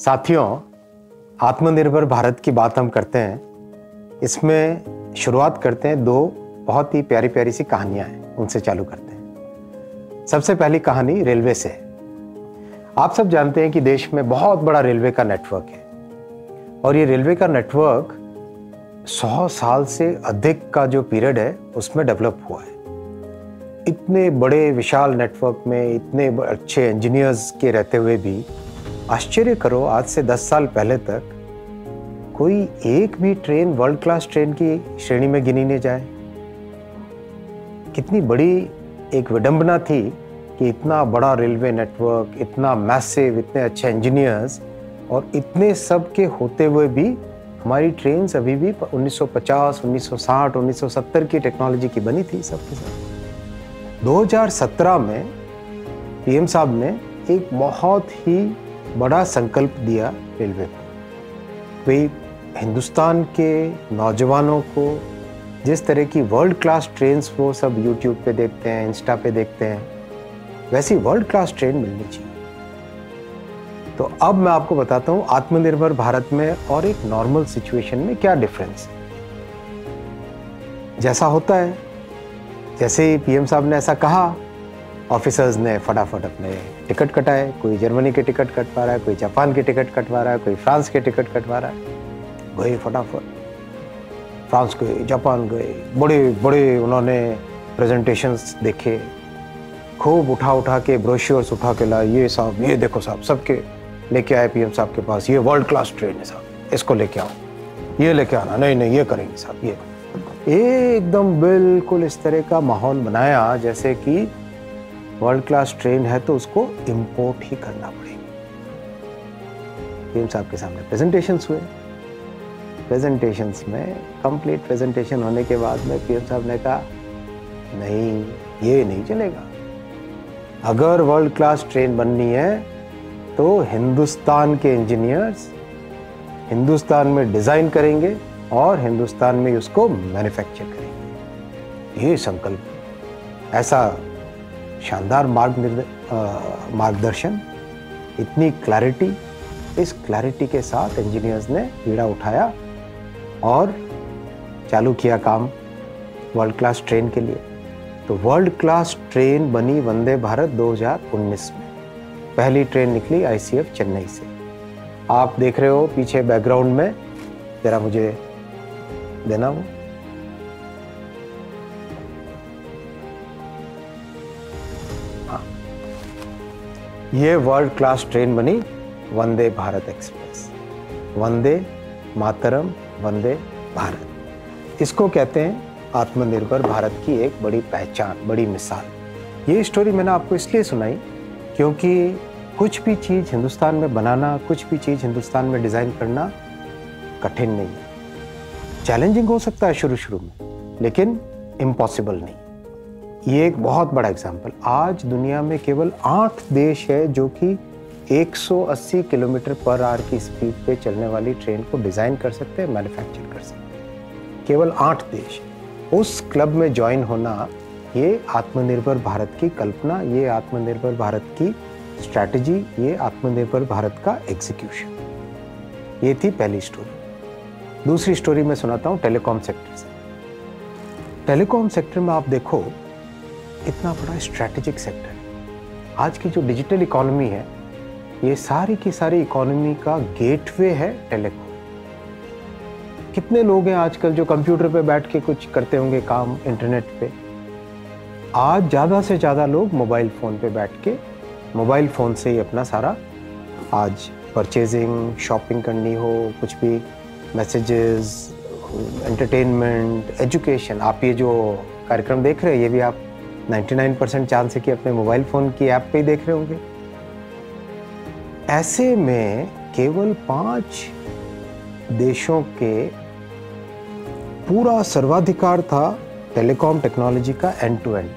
साथियों, आत्मनिर्भर भारत की बात हम करते हैं। इसमें शुरुआत करते हैं दो बहुत ही प्यारी प्यारी सी कहानियां हैं, उनसे चालू करते हैं। सबसे पहली कहानी रेलवे से है। आप सब जानते हैं कि देश में बहुत बड़ा रेलवे का नेटवर्क है और ये रेलवे का नेटवर्क 100 साल से अधिक का जो पीरियड है उसमें डेवलप हुआ है। इतने बड़े विशाल नेटवर्क में इतने अच्छे इंजीनियर्स के रहते हुए भी आश्चर्य करो, आज से 10 साल पहले तक कोई एक भी ट्रेन वर्ल्ड क्लास ट्रेन की श्रेणी में गिनी नहीं जाए। कितनी बड़ी एक विडंबना थी कि इतना बड़ा रेलवे नेटवर्क, इतना मैसिव, इतने अच्छे इंजीनियर्स और इतने सब के होते हुए भी हमारी ट्रेन्स अभी भी 1950, 1960, 1970 की टेक्नोलॉजी की बनी थी सबके साथ। 2017 में पीएम साहब ने एक बहुत ही बड़ा संकल्प दिया रेलवे को। वे हिंदुस्तान के नौजवानों को जिस तरह की वर्ल्ड क्लास ट्रेन्स वो सब यूट्यूब पे देखते हैं, इंस्टा पे देखते हैं, वैसी वर्ल्ड क्लास ट्रेन मिलनी चाहिए। तो अब मैं आपको बताता हूँ आत्मनिर्भर भारत में और एक नॉर्मल सिचुएशन में क्या डिफरेंस है। जैसा होता है, जैसे ही पीएम साहब ने ऐसा कहा, ऑफिसर्स ने फटाफट अपने टिकट कटाए। कोई जर्मनी के टिकट कटवा रहा है, कोई जापान के टिकट कटवा रहा है, कोई फ्रांस के टिकट कटवा रहा है। गए फटाफट, फ्रांस गए, जापान गए, बड़े बड़े उन्होंने प्रेजेंटेशंस देखे, खूब उठा के ब्रोशर्स उठा के लाए। ये साहब, ये देखो साहब, सबके लेके आए पीएम साहब के पास, ये वर्ल्ड क्लास ट्रेन है साहब, इसको लेके आओ, ये लेके आना, नहीं ये करेंगे साहब। ये एकदम बिल्कुल इस तरह का माहौल बनाया जैसे कि वर्ल्ड क्लास ट्रेन है तो उसको इंपोर्ट ही करना पड़ेगा। पीएम साहब के सामने प्रेजेंटेशंस हुए। प्रेजेंटेशंस में कंप्लीट प्रेजेंटेशन होने के बाद में पीएम साहब ने कहा, नहीं, ये नहीं चलेगा। अगर वर्ल्ड क्लास ट्रेन बननी है तो हिंदुस्तान के इंजीनियर्स हिंदुस्तान में डिजाइन करेंगे और हिंदुस्तान में उसको मैन्युफैक्चर करेंगे। ये संकल्प, ऐसा शानदार मार्गदर्शन, इतनी क्लैरिटी, इस क्लैरिटी के साथ इंजीनियर्स ने बीड़ा उठाया और चालू किया काम वर्ल्ड क्लास ट्रेन के लिए। तो वर्ल्ड क्लास ट्रेन बनी वंदे भारत 2019 में। पहली ट्रेन निकली आईसीएफ चेन्नई से। आप देख रहे हो पीछे बैकग्राउंड में, जरा मुझे देना वो। ये वर्ल्ड क्लास ट्रेन बनी वंदे भारत एक्सप्रेस। वंदे मातरम, वंदे भारत, इसको कहते हैं आत्मनिर्भर भारत की एक बड़ी पहचान, बड़ी मिसाल। ये स्टोरी मैंने आपको इसलिए सुनाई क्योंकि कुछ भी चीज़ हिंदुस्तान में बनाना, कुछ भी चीज़ हिंदुस्तान में डिज़ाइन करना कठिन नहीं है। चैलेंजिंग हो सकता है शुरू में, लेकिन इम्पॉसिबल नहीं। ये एक बहुत बड़ा एग्जाम्पल। आज दुनिया में केवल 8 देश है जो कि 180 किलोमीटर पर आवर की स्पीड पे चलने वाली ट्रेन को डिज़ाइन कर सकते हैं, मैन्युफैक्चर कर सकते हैं। केवल 8 देश। उस क्लब में ज्वाइन होना, ये आत्मनिर्भर भारत की कल्पना, ये आत्मनिर्भर भारत की स्ट्रैटेजी, ये आत्मनिर्भर भारत का एग्जीक्यूशन। ये थी पहली स्टोरी। दूसरी स्टोरी मैं सुनाता हूँ टेलीकॉम सेक्टर से। टेलीकॉम सेक्टर में आप देखो, इतना बड़ा स्ट्रैटेजिक सेक्टर है। आज की जो डिजिटल इकोनॉमी है, ये सारी की सारी इकोनॉमी का गेटवे है टेलीकॉम। कितने लोग हैं आजकल जो कंप्यूटर पे बैठ के कुछ करते होंगे काम इंटरनेट पे। आज ज़्यादा से ज़्यादा लोग मोबाइल फ़ोन पे बैठ के मोबाइल फ़ोन से ही अपना सारा, आज परचेजिंग, शॉपिंग करनी हो, कुछ भी मैसेजेस, एंटरटेनमेंट, एजुकेशन, आप ये जो कार्यक्रम देख रहे हैं, ये भी आप 99% चांस है कि अपने मोबाइल फ़ोन की ऐप पे ही देख रहे होंगे। ऐसे में केवल 5 देशों के पूरा सर्वाधिकार था टेलीकॉम टेक्नोलॉजी का एंड टू एंड।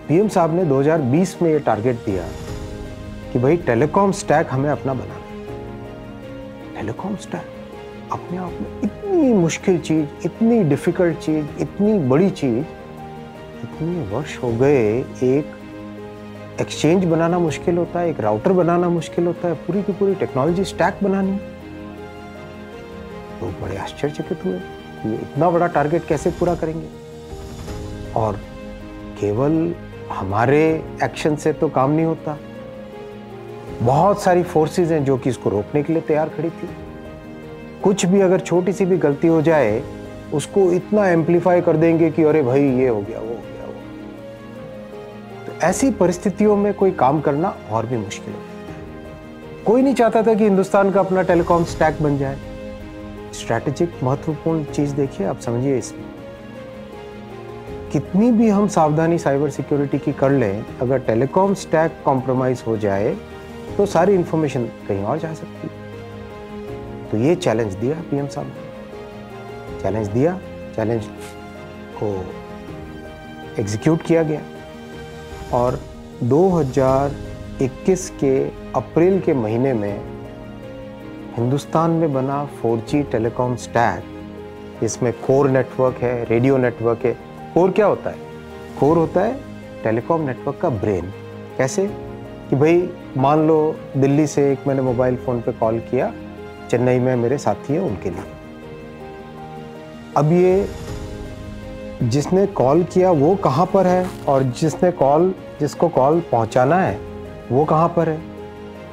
पीएम साहब ने 2020 में ये टारगेट दिया कि भाई टेलीकॉम स्टैक हमें अपना बनाना है। टेलीकॉम स्टैक अपने आप में इतनी मुश्किल चीज, इतनी डिफिकल्ट चीज, इतनी बड़ी चीज, इतने वर्ष हो गए एक एक्सचेंज बनाना मुश्किल होता है, एक राउटर बनाना मुश्किल होता है, पूरी की पूरी टेक्नोलॉजी स्टैक बनानी। तो बड़े आश्चर्यचकित हुए कि ये इतना बड़ा टारगेट कैसे पूरा करेंगे। और केवल हमारे एक्शन से तो काम नहीं होता, बहुत सारी फोर्सेस हैं जो कि इसको रोकने के लिए तैयार खड़ी थी। कुछ भी अगर छोटी सी भी गलती हो जाए उसको इतना एम्पलीफाई कर देंगे कि अरे भाई ये हो गया, वो हो गया, वो। तो ऐसी परिस्थितियों में कोई काम करना और भी मुश्किल हो जाता है। कोई नहीं चाहता था कि हिंदुस्तान का अपना टेलीकॉम स्टैक बन जाए। स्ट्रैटेजिक महत्वपूर्ण चीज देखिए, आप समझिए इसमें कितनी भी हम सावधानी साइबर सिक्योरिटी की कर लें, अगर टेलीकॉम स्टैक कॉम्प्रोमाइज हो जाए तो सारी इंफॉर्मेशन कहीं और जा सकती है। तो ये चैलेंज दिया पीएम साहब ने, चैलेंज दिया, चैलेंज को एग्जीक्यूट किया गया और 2021 के अप्रैल के महीने में हिंदुस्तान में बना 4G टेलीकॉम स्टैक। इसमें कोर नेटवर्क है, रेडियो नेटवर्क है। कोर क्या होता है? कोर होता है टेलीकॉम नेटवर्क का ब्रेन। कैसे कि भाई मान लो दिल्ली से एक मैंने मोबाइल फ़ोन पे कॉल किया, चेन्नई में मेरे साथी हैं उनके लिए। अब ये जिसने कॉल किया वो कहाँ पर है और जिसको कॉल पहुँचाना है वो कहाँ पर है,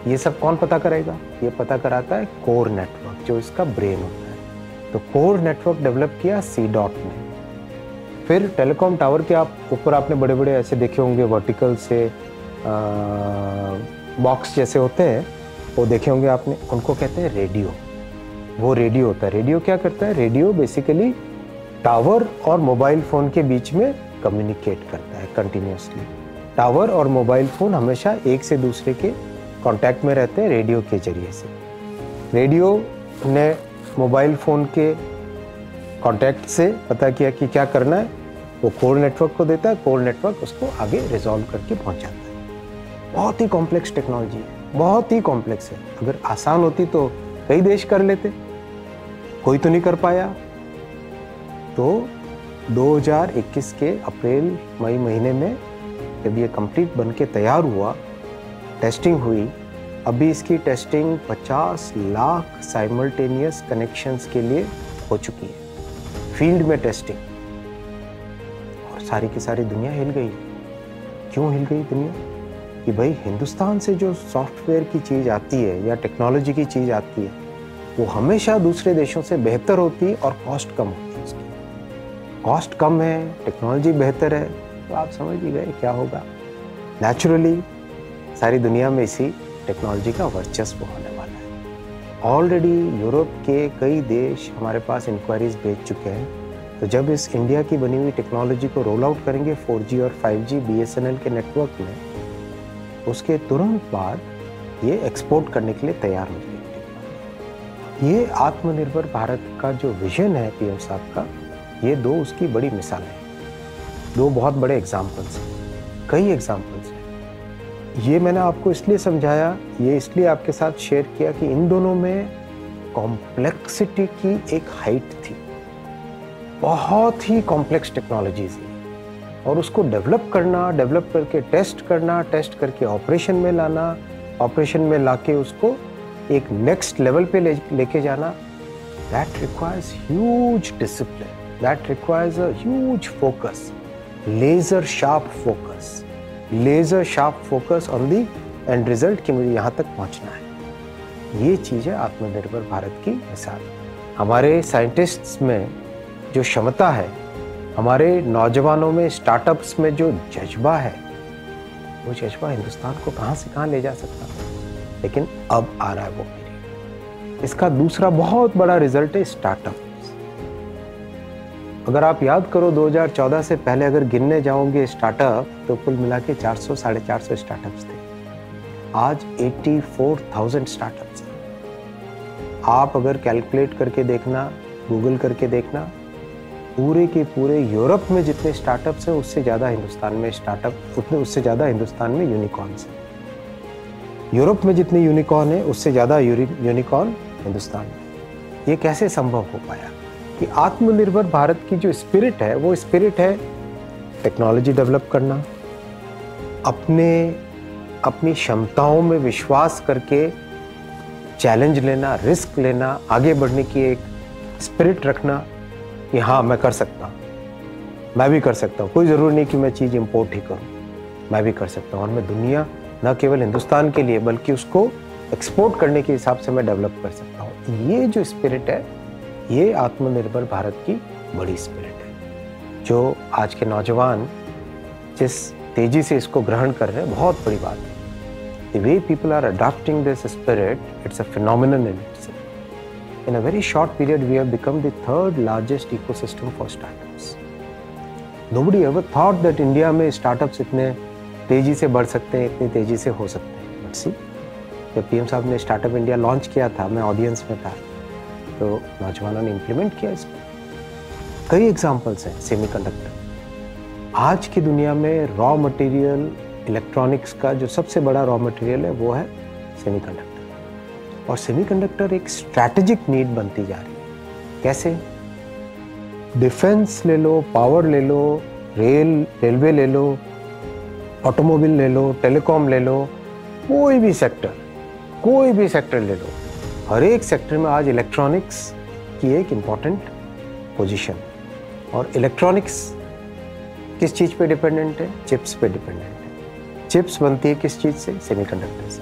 ये सब कौन पता करेगा? ये पता कराता है कोर नेटवर्क, जो इसका ब्रेन होता है। तो कोर नेटवर्क डेवलप किया C.DOT ने। फिर टेलीकॉम टावर के आप ऊपर आपने बड़े बड़े ऐसे देखे होंगे वर्टिकल से बॉक्स जैसे होते हैं, वो देखे होंगे आपने, उनको कहते हैं रेडियो। वो रेडियो होता है। रेडियो क्या करता है? रेडियो बेसिकली टावर और मोबाइल फ़ोन के बीच में कम्युनिकेट करता है कंटिन्यूसली। टावर और मोबाइल फ़ोन हमेशा एक से दूसरे के कांटेक्ट में रहते हैं रेडियो के जरिए से। रेडियो ने मोबाइल फ़ोन के कांटेक्ट से पता किया कि क्या करना है, वो कोर नेटवर्क को देता है, कोर नेटवर्क उसको आगे रिजॉल्व करके पहुंचाता है। बहुत ही कॉम्प्लेक्स टेक्नोलॉजी है, बहुत ही कॉम्प्लेक्स है। अगर आसान होती तो कई देश कर लेते, कोई तो नहीं कर पाया। तो 2021 के अप्रैल मई महीने में जब ये कंप्लीट बन के तैयार हुआ, टेस्टिंग हुई। अभी इसकी टेस्टिंग 50 लाख साइमल्टेनियस कनेक्शंस के लिए हो चुकी है, फील्ड में टेस्टिंग। और सारी की सारी दुनिया हिल गई। क्यों हिल गई दुनिया? कि भाई हिंदुस्तान से जो सॉफ्टवेयर की चीज़ आती है या टेक्नोलॉजी की चीज़ आती है वो हमेशा दूसरे देशों से बेहतर होती है और कॉस्ट कम होती है। उसकी कॉस्ट कम है, टेक्नोलॉजी बेहतर है, तो आप समझ ही गए क्या होगा। नेचुरली सारी दुनिया में इसी टेक्नोलॉजी का वर्चस्व होने वाला है। ऑलरेडी यूरोप के कई देश हमारे पास इंक्वायरीज भेज चुके हैं। तो जब इस इंडिया की बनी हुई टेक्नोलॉजी को रोल आउट करेंगे 4G और 5G BSNL के नेटवर्क में, उसके तुरंत बाद ये एक्सपोर्ट करने के लिए तैयार हो जाएगी। ये आत्मनिर्भर भारत का जो विजन है पीएम साहब का, ये दो उसकी बड़ी मिसालें हैं, दो बहुत बड़े एग्जाम्पल्स हैं, कई एग्जाम्पल्स हैं। ये मैंने आपको इसलिए समझाया, ये इसलिए आपके साथ शेयर किया कि इन दोनों में कॉम्प्लेक्सिटी की एक हाइट थी। बहुत ही कॉम्प्लेक्स टेक्नोलॉजीज है और उसको डेवलप करना, डेवलप करके टेस्ट करना, टेस्ट करके ऑपरेशन में लाना, ऑपरेशन में लाके उसको एक नेक्स्ट लेवल पे लेके जाना, that requires huge discipline, that requires a huge focus, laser sharp focus on the end result कि मुझे यहाँ तक पहुँचना है। ये चीज़ है आत्मनिर्भर भारत की मिसाल। हमारे साइंटिस्ट्स में जो क्षमता है, हमारे नौजवानों में, स्टार्टअप्स में जो जज्बा है, वो जज्बा हिंदुस्तान को कहाँ से कहाँ ले जा सकता है। लेकिन अब आ रहा है वो पीरियड। इसका दूसरा बहुत बड़ा रिजल्ट है स्टार्टअप्स। अगर आप याद करो 2014 से पहले अगर गिनने जाओगे स्टार्टअप, तो कुल मिला के 400 साढ़े 400 स्टार्टअप्स थे। आज 84,000 स्टार्टअप्स हैं। आप अगर कैलकुलेट करके देखना, गूगल करके देखना, पूरे के पूरे यूरोप में जितने स्टार्टअप्स हैं उससे ज़्यादा हिंदुस्तान में उससे ज़्यादा हिंदुस्तान में यूनिकॉर्न्स हैं। यूरोप में जितने यूनिकॉर्न हैं उससे ज़्यादा यूनिकॉर्न हिंदुस्तान में। ये कैसे संभव हो पाया? कि आत्मनिर्भर भारत की जो स्पिरिट है, वो स्पिरिट है टेक्नोलॉजी डेवलप करना, अपने अपनी क्षमताओं में विश्वास करके चैलेंज लेना, रिस्क लेना, आगे बढ़ने की एक स्पिरिट रखना कि हाँ मैं कर सकता हूँ, मैं भी कर सकता हूँ, कोई ज़रूरी नहीं कि मैं चीज़ इंपोर्ट ही करूँ, मैं भी कर सकता हूँ और मैं दुनिया न केवल हिंदुस्तान के लिए बल्कि उसको एक्सपोर्ट करने के हिसाब से मैं डेवलप कर सकता हूँ। ये जो स्पिरिट है, ये आत्मनिर्भर भारत की बड़ी स्पिरिट है, जो आज के नौजवान जिस तेजी से इसको ग्रहण कर रहे हैं, बहुत बड़ी बात है। The way people are adopting this spirit, it's a phenomenon in itself. In a very short period, we have become the third largest ecosystem for startups. Nobody ever thought that India में startups इतने तेजी से बढ़ सकते हैं, इतनी तेजी से हो सकते हैं। But see, जब पीएम साहब ने स्टार्टअप इंडिया लॉन्च किया था, मैं ऑडियंस में था, तो नौजवानों ने इम्प्लीमेंट किया इसको। कई एग्जाम्पल्स हैं। सेमीकंडक्टर, आज की दुनिया में रॉ मटेरियल इलेक्ट्रॉनिक्स का जो सबसे बड़ा रॉ मटेरियल है वो है सेमीकंडक्टर, और सेमीकंडक्टर एक स्ट्रैटेजिक नीड बनती जा रही है। कैसे? डिफेंस ले लो, पावर ले लो, रेलवे ले लो, ऑटोमोबाइल ले लो, टेलीकॉम ले लो, कोई भी सेक्टर ले लो, हर एक सेक्टर में आज इलेक्ट्रॉनिक्स की एक इम्पॉर्टेंट पोजीशन। और इलेक्ट्रॉनिक्स किस चीज़ पे डिपेंडेंट है? चिप्स पे डिपेंडेंट है। चिप्स बनती है किस चीज़ से? सेमीकंडक्टर से।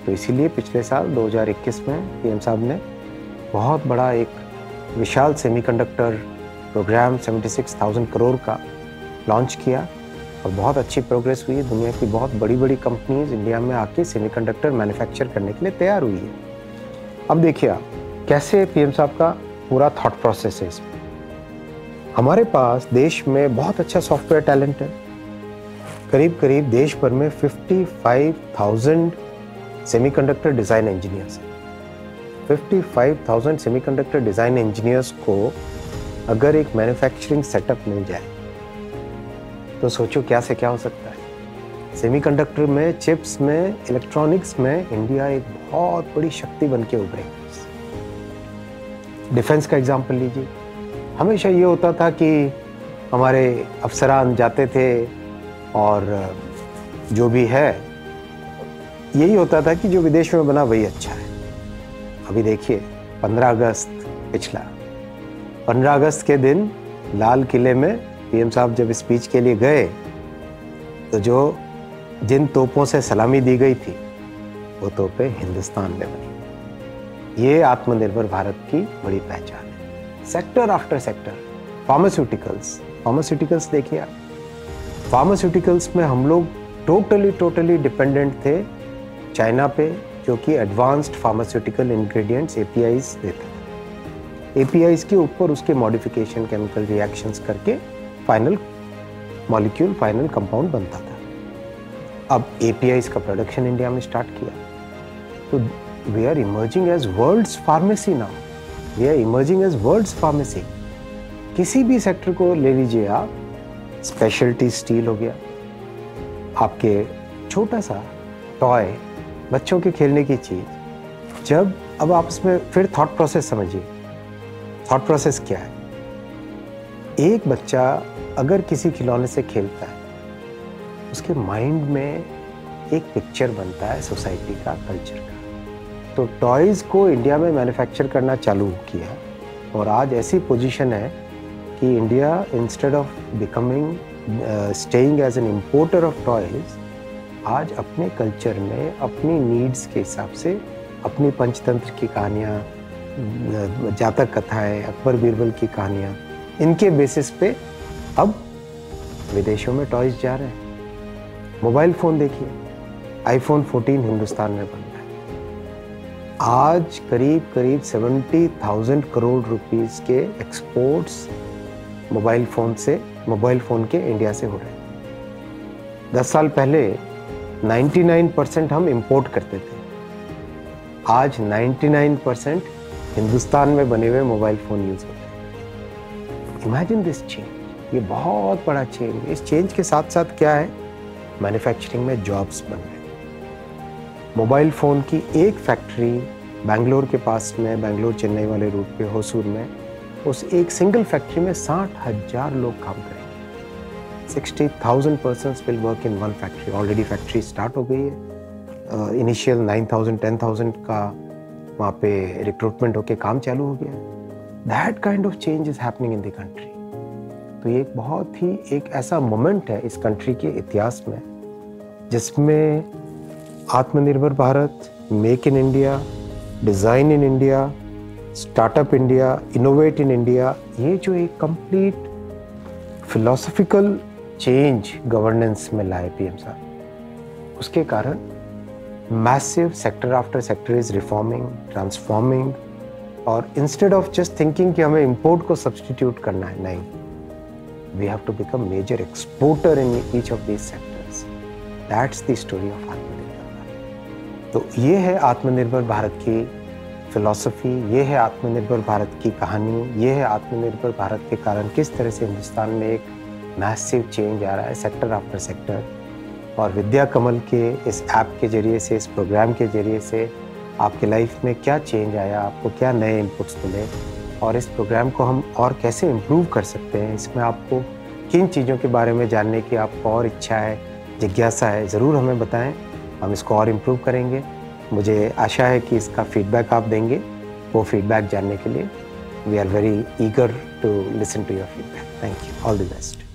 तो इसीलिए पिछले साल 2021 में पीएम साहब ने बहुत बड़ा एक विशाल सेमीकंडक्टर प्रोग्राम 76,000 करोड़ का लॉन्च किया और बहुत अच्छी प्रोग्रेस हुई है। दुनिया की बहुत बड़ी बड़ी कंपनीज इंडिया में आके सेमीकंडक्टर मैन्युफैक्चर करने के लिए तैयार हुई है। अब देखिए आप कैसे पीएम साहब का पूरा थॉट प्रोसेस है इसमें। हमारे पास देश में बहुत अच्छा सॉफ्टवेयर टैलेंट है। करीब देश भर में 55,000 सेमीकंडक्टर डिज़ाइन इंजीनियर्स हैं। 55,000 सेमीकंडक्टर डिज़ाइन इंजीनियर्स को अगर एक मैन्युफैक्चरिंग सेटअप मिल जाए तो सोचो क्या से क्या हो सकता है। सेमीकंडक्टर में, चिप्स में, इलेक्ट्रॉनिक्स में इंडिया एक बहुत बड़ी शक्ति बन के उभरेगी। डिफेंस का एग्जाम्पल लीजिए। हमेशा ये होता था कि हमारे अफसरान जाते थे और जो भी है यही होता था कि जो विदेश में बना वही अच्छा है। अभी देखिए 15 अगस्त पिछला 15 अगस्त के दिन लाल किले में पीएम साहब जब स्पीच के लिए गए तो जिन तोपों से सलामी दी गई थी वो तोपें हिंदुस्तान में बनी। ये आत्मनिर्भर भारत की बड़ी पहचान है। सेक्टर आफ्टर सेक्टर, फार्मास्यूटिकल्स देखिए आप। फार्मास्यूटिकल्स में हम लोग टोटली डिपेंडेंट थे चाइना पे, जो कि एडवांस्ड फार्मास्यूटिकल इंग्रेडिएंट्स APIs देता था। APIs के ऊपर उसके मॉडिफिकेशन, केमिकल रिएक्शंस करके फाइनल मॉलिक्यूल, फाइनल कंपाउंड बनता था। अब APIs का प्रोडक्शन इंडिया में स्टार्ट किया तो we are emerging as world's pharmacy now. We are emerging as world's pharmacy. किसी भी सेक्टर को ले लीजिए आप, स्पेशलिटी स्टील हो गया, आपके छोटा सा टॉय, बच्चों के खेलने की चीज़। जब अब आप इसमें फिर थॉट प्रोसेस समझिए। थॉट प्रोसेस क्या है? एक बच्चा अगर किसी खिलौने से खेलता है, उसके माइंड में एक पिक्चर बनता है सोसाइटी का, कल्चर का। तो टॉयज़ को इंडिया में मैन्युफैक्चर करना चालू किया और आज ऐसी पोजीशन है कि India instead of becoming staying as an importer of toys, आज अपने कल्चर में अपनी नीड्स के हिसाब से अपनी पंचतंत्र की कहानियाँ, जातक कथाएं, अकबर बीरबल की कहानियाँ, इनके बेसिस पे अब विदेशों में टॉयज़ जा रहे हैं। मोबाइल फ़ोन देखिए, iPhone 14 हिंदुस्तान में बन रहा है। आज करीब 70,000 करोड़ रुपीस के एक्सपोर्ट्स मोबाइल फ़ोन के इंडिया से हो रहे हैं। 10 साल पहले 99% हम इंपोर्ट करते थे, आज 99% हिंदुस्तान में बने हुए मोबाइल फ़ोन यूज़ होते हैं। इमेजिन दिस चेंज, ये बहुत बड़ा चेंज है। इस चेंज के साथ साथ क्या है, मैन्युफैक्चरिंग में जॉब्स बन रहे हैं। मोबाइल फ़ोन की एक फैक्ट्री बेंगलोर के पास में, बेंगलोर चेन्नई वाले रूट पे होसूर में, उस एक सिंगल फैक्ट्री में 60,000 लोग काम करेंगे। 60,000 persons will work in one factory. Already factory start हो गई है. Initial 9,000, 10,000 का वहाँ पे recruitment होके काम चालू हो गया. That kind of change is happening in the country. तो ये बहुत ही एक ऐसा मोमेंट है इस कंट्री के इतिहास में जिसमें आत्मनिर्भर Bharat, make in India, design in India, startup India, innovate in India, ये जो एक कंप्लीट फिलोसफिकल चेंज गवर्नेंस में लाए पीएम साहब, उसके कारण massive sector after sector is reforming, transforming, और इंस्टेड ऑफ जस्ट थिंकिंग कि हमें इंपोर्ट को सब्सटीट्यूट करना है, नहीं, we have to become major exporter in each of these sectors. That's the story of आत्मनिर्भर भारत. तो ये है आत्मनिर्भर भारत की फिलॉसफी, ये है आत्मनिर्भर भारत की कहानी, ये है आत्मनिर्भर भारत के कारण किस तरह से हिंदुस्तान में एक मैसिव चेंज आ रहा है सेक्टर आफ्टर सेक्टर. और विद्या कमल के इस ऐप के ज़रिए से, इस प्रोग्राम के ज़रिए से आपके लाइफ में क्या चेंज आया, आपको क्या नए इनपुट्स मिले, और इस प्रोग्राम को हम और कैसे इम्प्रूव कर सकते हैं, इसमें आपको किन चीज़ों के बारे में जानने की आपको और इच्छा है, जिज्ञासा है, ज़रूर हमें बताएं. हम इसको और इम्प्रूव करेंगे. मुझे आशा है कि इसका फीडबैक आप देंगे. वो फीडबैक जानने के लिए we are very eager to listen to your feedback. Thank you. All the best.